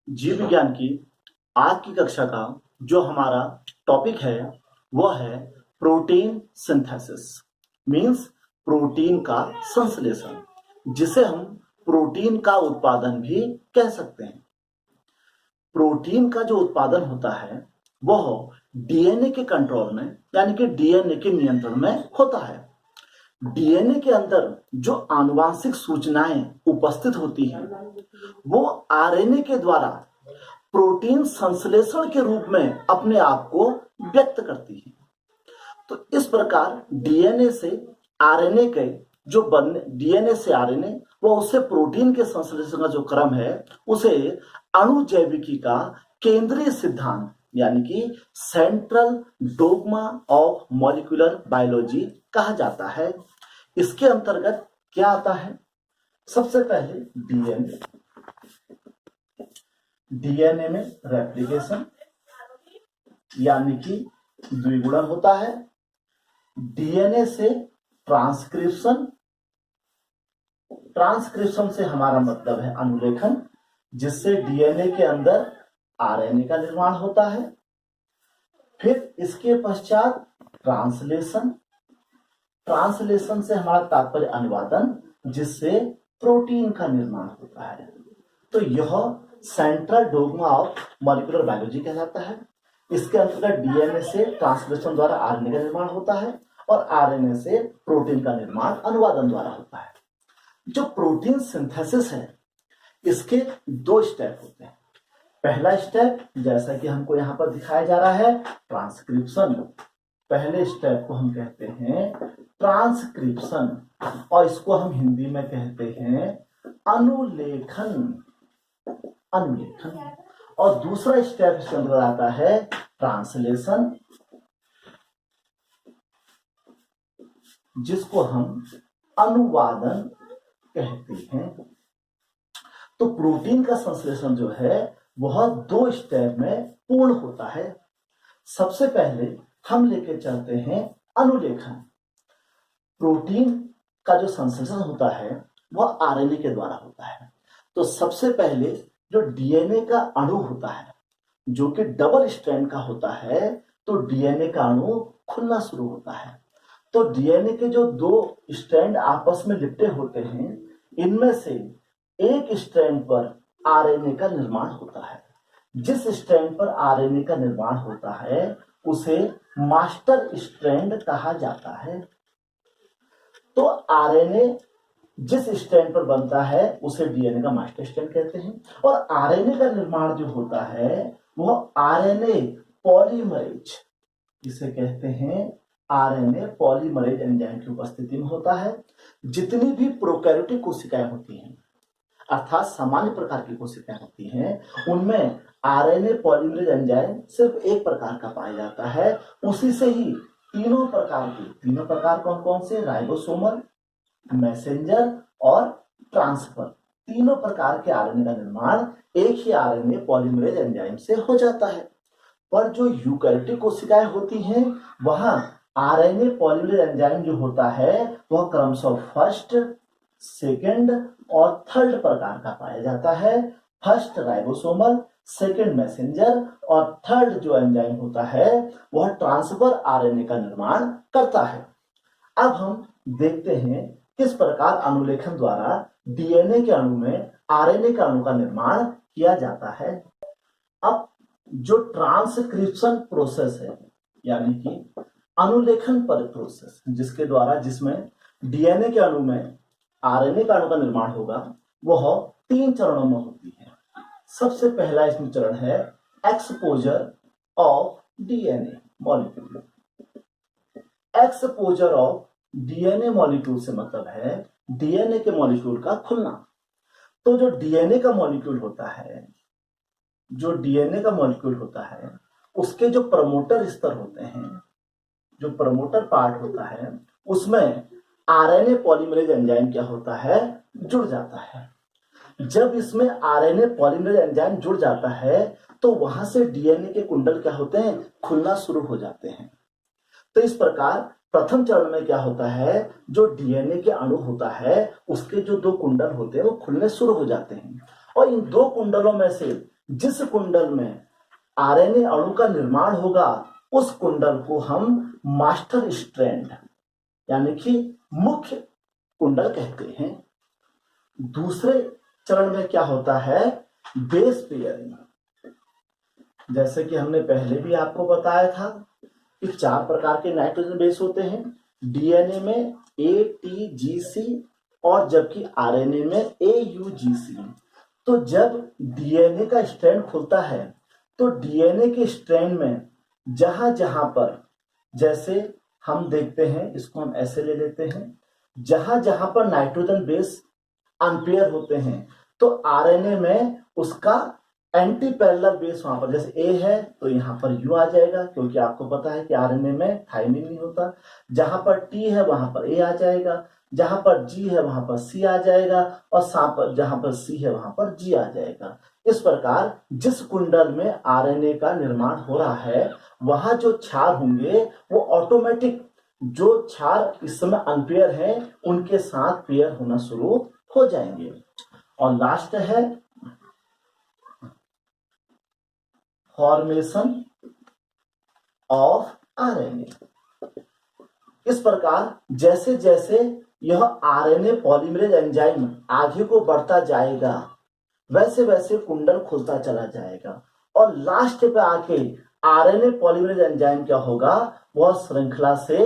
जीव विज्ञान की आज की कक्षा का जो हमारा टॉपिक है वह है प्रोटीन सिंथेसिस। मीन्स प्रोटीन का संश्लेषण, जिसे हम प्रोटीन का उत्पादन भी कह सकते हैं। प्रोटीन का जो उत्पादन होता है वह डीएनए के कंट्रोल में यानी कि डीएनए के नियंत्रण में होता है। डीएनए के अंदर जो आनुवांशिक सूचनाएं उपस्थित होती हैं वो आरएनए के द्वारा प्रोटीन संश्लेषण के रूप में अपने आप को व्यक्त करती है। तो इस प्रकार डीएनए से आरएनए के जो बनने डीएनए से आरएनए वो उससे प्रोटीन के संश्लेषण का जो क्रम है उसे अणु जैविकी का केंद्रीय सिद्धांत यानी कि central dogma of molecular biology कहा जाता है। इसके अंतर्गत क्या आता है? सबसे पहले डीएनए में रेप्लिकेशन यानी कि द्विगुणन होता है। डीएनए से ट्रांसक्रिप्शन से हमारा मतलब है अनुलेखन, जिससे डीएनए के अंदर आरएनए का निर्माण होता है। फिर इसके पश्चात ट्रांसलेशन से हमारा तात्पर्य अनुवादन, जिससे प्रोटीन का निर्माण होता है। तो यह central dogma of molecular biology कहलाता है। इसके अंतर्गत डीएनए से ट्रांसलेशन द्वारा आरएनए का निर्माण होता है और आरएनए से प्रोटीन का निर्माण अनुवादन द्वारा होता है। जो प्रोटीन सिंथेसिस है इसके दो स्टेप होते हैं। पहला स्टेप जैसा कि हमको यहाँ पर दिखाया जा रहा है ट्रांसक्रिप्शन। पहले स्टेप को हम कहते हैं ट्रांसक्रिप्शन और इसको हम हिंदी में कहते हैं अनुलेखन। और दूसरा स्टेप इसके अंदर आता है ट्रांसलेशन, जिसको हम अनुवादन कहते हैं। तो प्रोटीन का संश्लेषण जो है वह दो स्टेप में पूर्ण होता है। सबसे पहले हम लेके चलते हैं अनुलेखन। प्रोटीन का जो संश्लेषण होता है वह आरएनए के द्वारा होता है। तो सबसे पहले जो डीएनए का अणु होता है जो कि डबल स्ट्रैंड का होता है, तो डीएनए का अणु खुलना शुरू होता है। तो डीएनए के जो दो स्ट्रैंड आपस में लिपटे होते हैं, इनमें से एक स्ट्रैंड पर आरएनए का निर्माण होता है। जिस स्ट्रैंड पर आरएनए का निर्माण होता है उसे मास्टर स्ट्रैंड कहा जाता है। तो आरएनए जिस स्ट्रैंड पर बनता है उसे डीएनए का मास्टर स्ट्रैंड कहते हैं। और आरएनए का निर्माण जो होता है वह आरएनए पॉलीमरेज, जिसे कहते हैं आरएनए पॉलीमरेज एंजाइम की उपस्थिति में होता है। जितनी भी प्रोकैरियोटिक कोशिकाएं होती हैं अर्थात सामान्य प्रकार की कोशिकाएं होती हैं, उनमें आरएनए पॉलीमरेज एंजाइम सिर्फ एक प्रकार का पाया जाता है। उसी से ही तीनों प्रकार कौन कौन से? राइबोसोमल, मैसेंजर और ट्रांसफर, तीनों प्रकार के आरएनए का निर्माण एक ही आरएनए पॉलीमरेज एंजाइम से हो जाता है। पर जो यूकैरियोटिक कोशिकाएं होती हैं वहां आरएनए पॉलीमरेज एंजाइम जो होता है वह क्रमशः फर्स्ट, सेकंड और थर्ड प्रकार का पाया जाता है। फर्स्ट राइबोसोमल, सेकंड मैसेंजर और थर्ड जो एंजाइम होता है वह ट्रांसफर आरएनए का निर्माण करता है। अब हम देखते हैं किस प्रकार अनुलेखन द्वारा डीएनए के अणु में आरएनए के अणु का निर्माण किया जाता है। अब जो ट्रांसक्रिप्शन प्रोसेस है यानी कि अनुलेखन पर प्रोसेस जिसमें डीएनए के अणु में आरएनए का अणु का निर्माण होगा, वह 3 चरणों में होती है। सबसे पहला इसमें चरण है exposure of DNA molecule. Exposure of DNA molecule से मतलब है डीएनए के मॉलिक्यूल का खुलना। तो जो डीएनए का मॉलिक्यूल होता है उसके जो प्रमोटर स्तर होते हैं, जो प्रमोटर पार्ट होता है, उसमें आरएनए पॉलीमरेज एंजाइम क्या होता है? जुड़ जाता है। जब इसमें आरएनए पॉलीमरेज एंजाइम जुड़ जाता है तो वहां से डीएनए के कुंडल क्या होते हैं? खुलना शुरू हो जाते हैं। तो इस प्रकार प्रथम चरण में क्या होता है? जो डीएनए के अणु होता है उसके जो 2 कुंडल होते हैं वो खुलने शुरू हो जाते हैं और इन 2 कुंडलों में से जिस कुंडल में आरएनए अणु का निर्माण होगा उस कुंडल को हम मास्टर स्ट्रैंड यानी कि मुख्य कुंडल कहते हैं। दूसरे चरण में क्या होता है, बेस पेयरिंग। जैसे कि हमने पहले भी आपको बताया था कि 4 प्रकार के नाइट्रोजन बेस होते हैं, डीएनए में ATGC और जबकि आरएनए में AUGC। तो जब डीएनए का स्ट्रैंड खुलता है तो डीएनए के स्ट्रैंड में जहां जहां पर, जैसे हम देखते हैं, इसको हम ऐसे ले लेते हैं, जहां जहां पर नाइट्रोजन बेस अनपेयर होते हैं तो आरएनए में उसका एंटी पैरेलल बेस वहां पर, जैसे ए है तो यहाँ पर यू आ जाएगा, क्योंकि आपको पता है कि आरएनए में थाइमिन नहीं होता। जहां पर टी है वहां पर ए आ जाएगा, जहां पर जी है वहां पर सी आ जाएगा, और जहां पर सी है वहां पर जी आ जाएगा। इस प्रकार जिस कुंडल में आरएनए का निर्माण हो रहा है वहां जो क्षार होंगे वो ऑटोमेटिक, जो क्षार इस समय अनपेयर है उनके साथ पेयर होना शुरू हो जाएंगे। और लास्ट है फॉर्मेशन ऑफ आरएनए। इस प्रकार जैसे जैसे यह आरएनए पॉलीमरेज एंजाइम आगे को बढ़ता जाएगा वैसे वैसे कुंडल खुलता चला जाएगा, और लास्ट पे आके आरएनए पॉलीमरेज एंजाइम क्या होगा, वह श्रृंखला से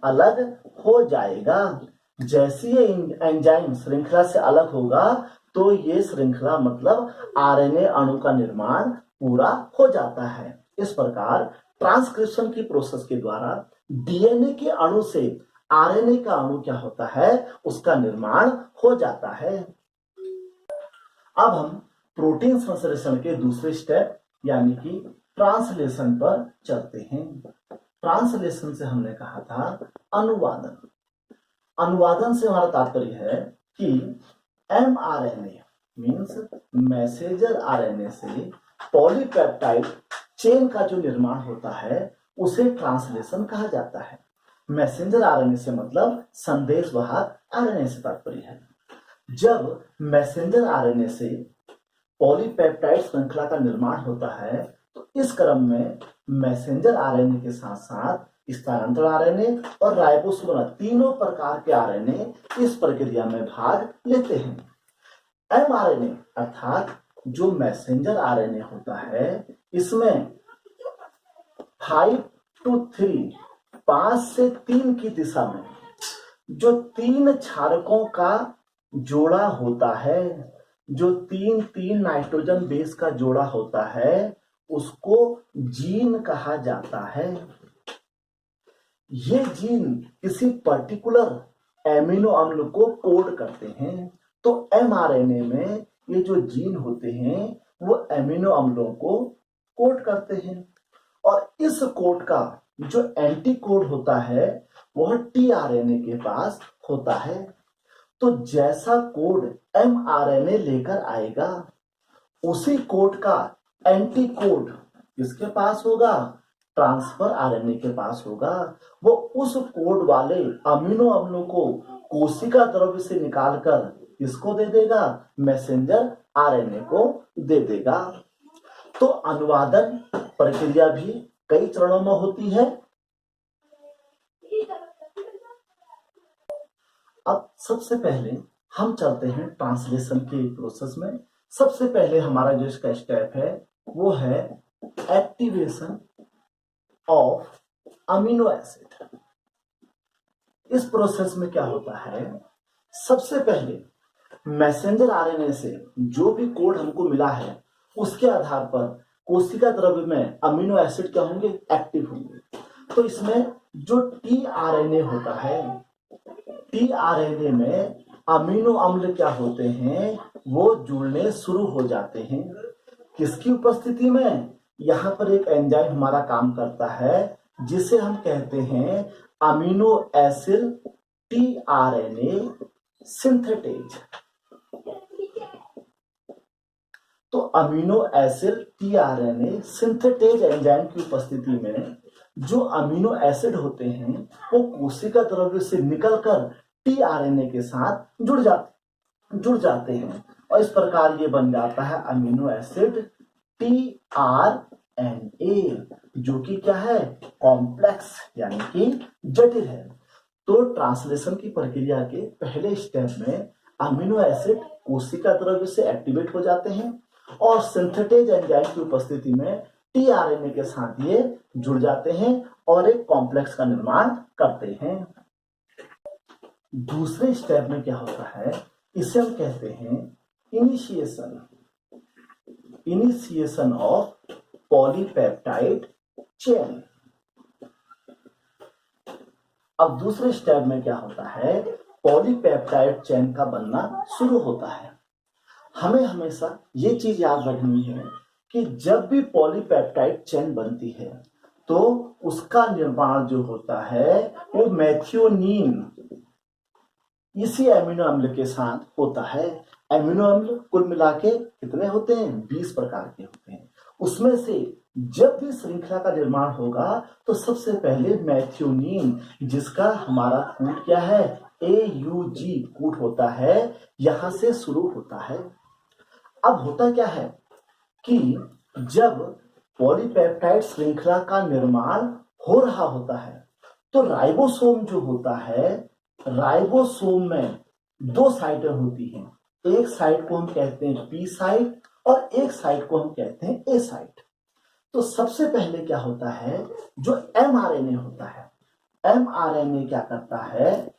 अलग हो जाएगा। जैसे ये एंजाइम श्रृंखला से अलग होगा तो ये श्रृंखला मतलब आरएनए अणु का निर्माण पूरा हो जाता है। इस प्रकार ट्रांसक्रिप्शन की प्रोसेस के द्वारा डीएनए के अणु से आरएनए का अणु क्या होता है, उसका निर्माण हो जाता है। अब हम प्रोटीन संश्लेषण के दूसरे स्टेप यानी कि ट्रांसलेशन पर चलते हैं। ट्रांसलेशन से हमने कहा था अनुवादन। अनुवादन से हमारा तात्पर्य है कि एमआरएनए मींस मैसेंजर आरएनए से पॉलीपेप्टाइड चेन का जो निर्माण होता है उसे ट्रांसलेशन कहा जाता है। मैसेंजर आरएनए से मतलब संदेशवाहक आरएनए से तात्पर्य है। जब मैसेंजर आरएनए से पॉलीपेप्टाइड श्रृंखला का निर्माण होता है तो इस क्रम में मैसेंजर आरएनए के साथ साथ स्थानांतरण आरएनए और राइबोसोम तीनों प्रकार के आरएनए इस प्रक्रिया में भाग लेते हैं। एमआरएनए अर्थात जो मैसेंजर आरएनए होता है इसमें 5 to 3 5 से 3 की दिशा में जो 3 क्षारकों का जोड़ा होता है, जो 3 नाइट्रोजन बेस का जोड़ा होता है उसको जीन कहा जाता है। ये जीन किसी पर्टिकुलर एमिनो अम्ल को कोड करते हैं। तो एमआरएनए में ये जो जीन होते हैं वो एमिनो अम्लों को कोड करते हैं, और इस कोड का जो एंटी कोड होता है वह टीआरएनए के पास होता है। तो जैसा कोड एमआरएनए लेकर आएगा उसी कोड का एंटी कोड किसके पास होगा, ट्रांसफर आरएनए के पास होगा। वो उस कोड वाले अमीनो अम्लों को कोशिका द्रव्य से निकालकर किसको दे देगा, मैसेंजर आरएनए को दे देगा। तो अनुवादन प्रक्रिया भी कई चरणों में होती है। अब सबसे पहले हम चलते हैं ट्रांसलेशन के प्रोसेस में। सबसे पहले हमारा जो इसका स्टेप है वो है एक्टिवेशन ऑफ अमीनो एसिड। इस प्रोसेस में क्या होता है, सबसे पहले मैसेंजर आरएनए से जो भी कोड हमको मिला है उसके आधार पर कोशिका द्रव्य में अमीनो एसिड क्या होंगे, एक्टिव होंगे। तो इसमें जो टीआरएनए होता है, टीआरएनए में अमीनो अम्ल क्या होते हैं, वो जुड़ने शुरू हो जाते हैं। किसकी उपस्थिति में, यहाँ पर एक एंजाइम हमारा काम करता है जिसे हम कहते हैं अमीनो एसिड टीआरएनए सिंथेटेज। तो amino acid tRNA synthetase enzyme की उपस्थिति में जो अमीनो एसिड होते हैं वो कोशिका द्रव्य से निकलकर टीआरएनए के साथ जुड़ जाते हैं, और इस प्रकार ये बन जाता है अमीनो एसिड tRNA, जो कि क्या है, कॉम्प्लेक्स यानी कि जटिल है। तो ट्रांसलेशन की प्रक्रिया के पहले स्टेप में अमीनो एसिड कोशिका द्रव्य से एक्टिवेट हो जाते हैं और सिंथेटेज एंजाइम की उपस्थिति में टीआरएनए के साथ ये जुड़ जाते हैं और एक कॉम्प्लेक्स का निर्माण करते हैं। दूसरे स्टेप में क्या होता है, इसे हम कहते हैं इनिशिएशन ऑफ पॉलीपेप्टाइड चेन। अब दूसरे स्टेप में क्या होता है, पॉलीपेप्टाइड चेन का बनना शुरू होता है। हमें हमेशा ये चीज याद रखनी है कि जब भी पॉलीपेप्टाइड चेन बनती है तो उसका निर्माण जो होता है वो मेथियोनीन इसी एमिनो अम्ल के साथ होता है। एमिनो अम्ल कुल मिला के कितने होते हैं, 20 प्रकार के होते हैं। उसमें से जब भी श्रृंखला का निर्माण होगा तो सबसे पहले मेथियोनीन, जिसका हमारा कूट क्या है, AUG कूट होता है, यहां से शुरू होता है। अब होता क्या है कि जब पॉलीपेप्टाइड श्रृंखला का निर्माण हो रहा होता है तो राइबोसोम जो होता है, राइबोसोम में 2 साइटें होती हैं। एक साइट को हम कहते हैं पी साइट और एक साइट को हम कहते हैं ए साइट। तो सबसे पहले क्या होता है, जो mRNA होता है, mRNA क्या करता है,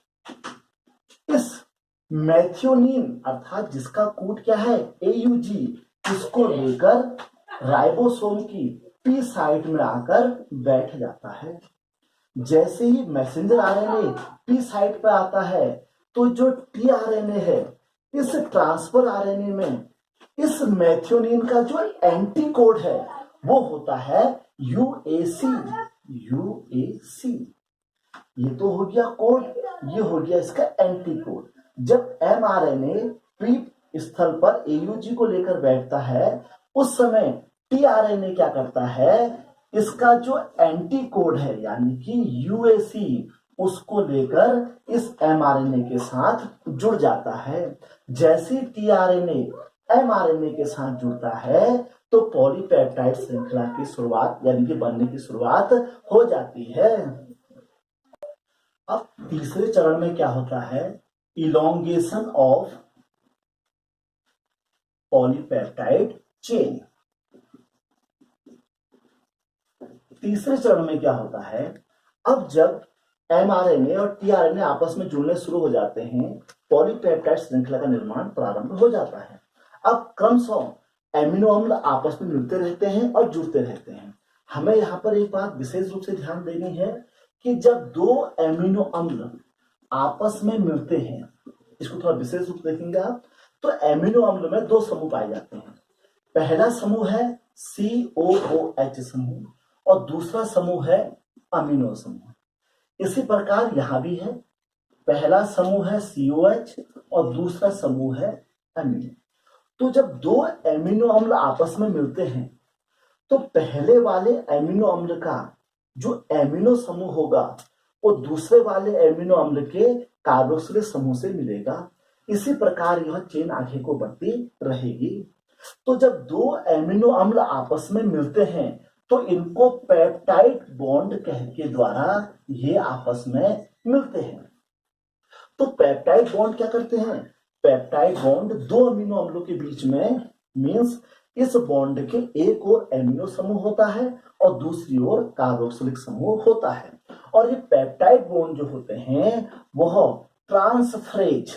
इस मेथियोनीन अर्थात जिसका कूट क्या है, AUG, इसको लेकर राइबोसोम की पी साइट में आकर बैठ जाता है। जैसे ही मैसेंजर आरएनए पी साइट पर आता है तो जो टीआरएनए है, इस ट्रांसफर आरएनए में इस मेथियोनीन का जो एंटीकोड है वो होता है यूएसी। ये तो हो गया कोड, ये हो गया इसका एंटीकोड। जब एमआरएनए पी स्थल पर एयूजी को लेकर बैठता है उस समय टीआरएनए क्या करता है, इसका जो एंटीकोड है यानी कि यूएसी, उसको लेकर इस एमआरएनए के साथ जुड़ जाता है। जैसे टीआरएनए एमआरएनए के साथ जुड़ता है तो पॉलीपेप्टाइड श्रृंखला की शुरुआत यानी कि बनने की शुरुआत हो जाती है। अब तीसरे चरण में क्या होता है, इलोंगेशन ऑफ पॉलीपेप्टाइड चेन। तीसरे चरण में क्या होता है, अब जब एमआरएनए और टीआरएनए आपस में जुड़ने शुरू हो जाते हैं, पॉलीपेप्टाइड श्रृंखला का निर्माण प्रारंभ हो जाता है। अब क्रमशः एमिनो अम्ल आपस में मिलते रहते हैं और जुड़ते रहते हैं। हमें यहाँ पर एक बात विशेष रूप से ध्यान देनी है कि जब 2 एमिनो अम्ल आपस में मिलते हैं, इसको थोड़ा विशेष रूप से देखेंगे आप, तो एमिनो अम्ल में 2 समूह पाए जाते हैं। पहला समूह है COOH समूह और दूसरा समूह है अमीनो समूह। इसी प्रकार यहां भी है, पहला समूह है COH और दूसरा समूह है अमीनो। तो जब 2 एमिनो अम्ल आपस में मिलते हैं तो पहले वाले एमिनो अम्ल का जो एमिनो समूह होगा वो दूसरे वाले एमिनो अम्ल के कार्बोक्सिलिक समूह से मिलेगा। इसी प्रकार यह चेन आगे को बढ़ती रहेगी। तो जब 2 एमिनो अम्ल आपस में मिलते हैं तो इनको पेप्टाइड बॉन्ड कह के द्वारा ये आपस में मिलते हैं। तो पेप्टाइड बॉन्ड क्या करते हैं, पेप्टाइड बॉन्ड 2 अमीनो अम्लों के बीच में, मींस इस बॉन्ड के एक ओर एमिनो समूह होता है और दूसरी ओर कार्बोक्सिलिक समूह होता है। और ये पेप्टाइड बॉन्ड जो होते हैं वह ट्रांसफरेज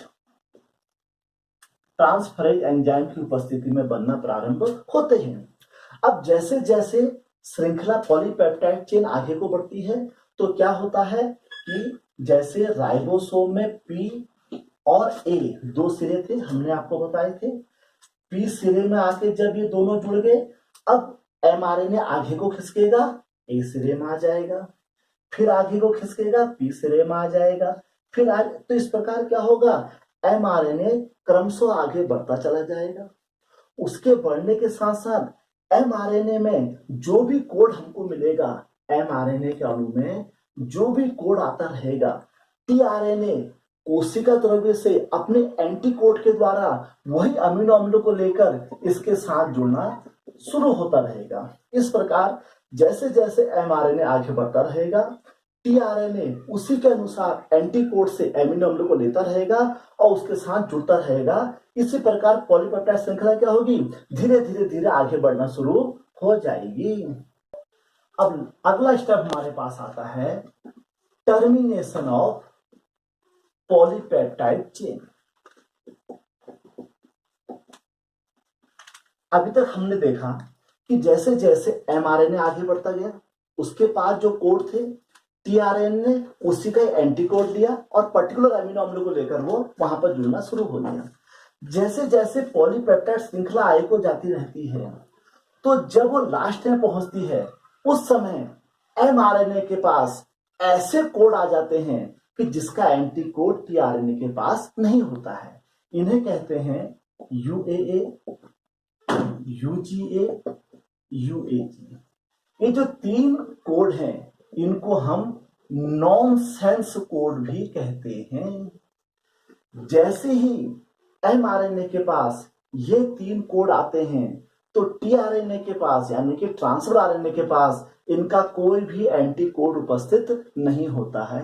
एंजाइम की उपस्थिति में बनना प्रारंभ होते हैं। अब जैसे जैसे श्रृंखला पॉलीपेप्टाइड चेन आगे को बढ़ती है तो क्या होता है कि जैसे राइबोसोम में पी और ए 2 सिरे थे, हमने आपको बताए थे। पी सिरे में आके जब ये दोनों जुड़ गए, अब एमआरएनए आगे को खिसकेगा, ए सिरे में आ जाएगा, फिर आगे को खिसकेगा, पी सिरे में आ जाएगा, फिर आगे। तो इस प्रकार क्या होगा, एमआरएनए क्रमशः आगे बढ़ता चला जाएगा। उसके बढ़ने के साथ साथ एमआरएनए में जो भी कोड हमको मिलेगा, एमआरएनए के अणु में जो भी कोड आता रहेगा, टीआरएनए कोशिका द्रव्य से अपने एंटीकोड के द्वारा वही अमीनो अम्लों को लेकर इसके साथ जुड़ना शुरू होता रहेगा। इस प्रकार जैसे जैसे mRNA आगे बढ़ता रहेगा, tRNA उसी के अनुसार एंटीकोड से एमिनो अम्ल को लेता रहेगा और उसके साथ जुड़ता रहेगा। इसी प्रकार पॉलीपेप्टाइड श्रृंखला क्या होगी, धीरे धीरे धीरे आगे बढ़ना शुरू हो जाएगी। अब अगला स्टेप हमारे पास आता है टर्मिनेशन ऑफ पॉलीपेप्टाइड चेन। अभी तक हमने देखा कि जैसे जैसे mRNA आगे बढ़ता गया, उसके पास जो कोड थे tRNA ने उसी का एंटीकोड लिया और पर्टिकुलर अमीनो अम्ल को लेकर वो वहां पर जुड़ना शुरू हो गया। जैसे जैसे पॉलीपेप्टाइड श्रृंखला आगे को जाती रहती है, तो जब वो लास्ट में पहुंचती है उस समय mRNA के पास ऐसे कोड आ जाते हैं कि जिसका एंटीकोड tRNA के पास नहीं होता है। इन्हें कहते हैं UAA, UGA, UAG। ये जो 3 कोड हैं इनको हम नॉनसेंस कोड भी कहते हैं। जैसे ही mRNA के पास ये 3 कोड आते हैं तो tRNA के पास यानी कि ट्रांसफर आरएनए के पास इनका कोई भी एंटीकोड उपस्थित नहीं होता है।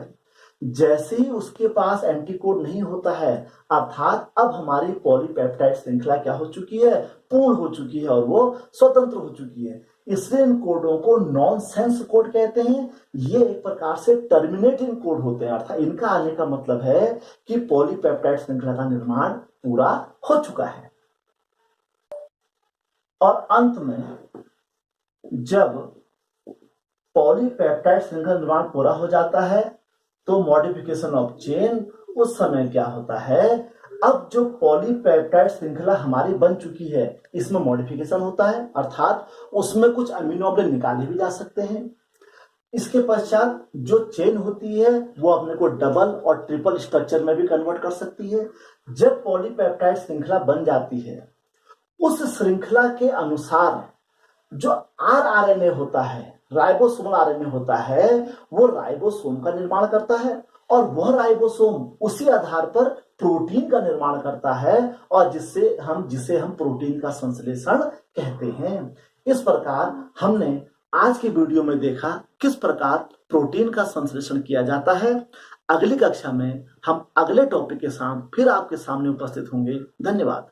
जैसे ही उसके पास एंटीकोड नहीं होता है, अर्थात अब हमारी पॉलीपेप्टाइड श्रृंखला क्या हो चुकी है, पूर्ण हो चुकी है और वो स्वतंत्र हो चुकी है। इसलिए इन कोडों को नॉनसेंस कोड कहते हैं। ये एक प्रकार से टर्मिनेटिंग कोड होते हैं, अर्थात इनका आने का मतलब है कि पॉलीपेप्टाइड श्रृंखला का निर्माण पूरा हो चुका है। और अंत में जब पॉलीपेप्टाइड श्रृंखला निर्माण पूरा हो जाता है तो मॉडिफिकेशन ऑफ चेन, उस समय क्या होता है, अब जो पॉलीपेप्टाइड श्रृंखला हमारी बन चुकी है इसमें मॉडिफिकेशन होता है, अर्थात उसमें कुछ अमीनो अम्ल निकाले भी जा सकते हैं। इसके पश्चात जो चेन होती है वो अपने को डबल और ट्रिपल स्ट्रक्चर में भी कन्वर्ट कर सकती है। जब पॉलीपेप्टाइड श्रृंखला बन जाती है, उस श्रृंखला के अनुसार जो आरएनए होता है, राइबोसोमल आरएनए होता है, वो राइबोसोम का निर्माण करता है और वह राइबोसोम उसी आधार पर प्रोटीन का निर्माण करता है और जिसे हम प्रोटीन का संश्लेषण कहते हैं। इस प्रकार हमने आज की वीडियो में देखा किस प्रकार प्रोटीन का संश्लेषण किया जाता है। अगली कक्षा में हम अगले टॉपिक के साथ फिर आपके सामने उपस्थित होंगे। धन्यवाद।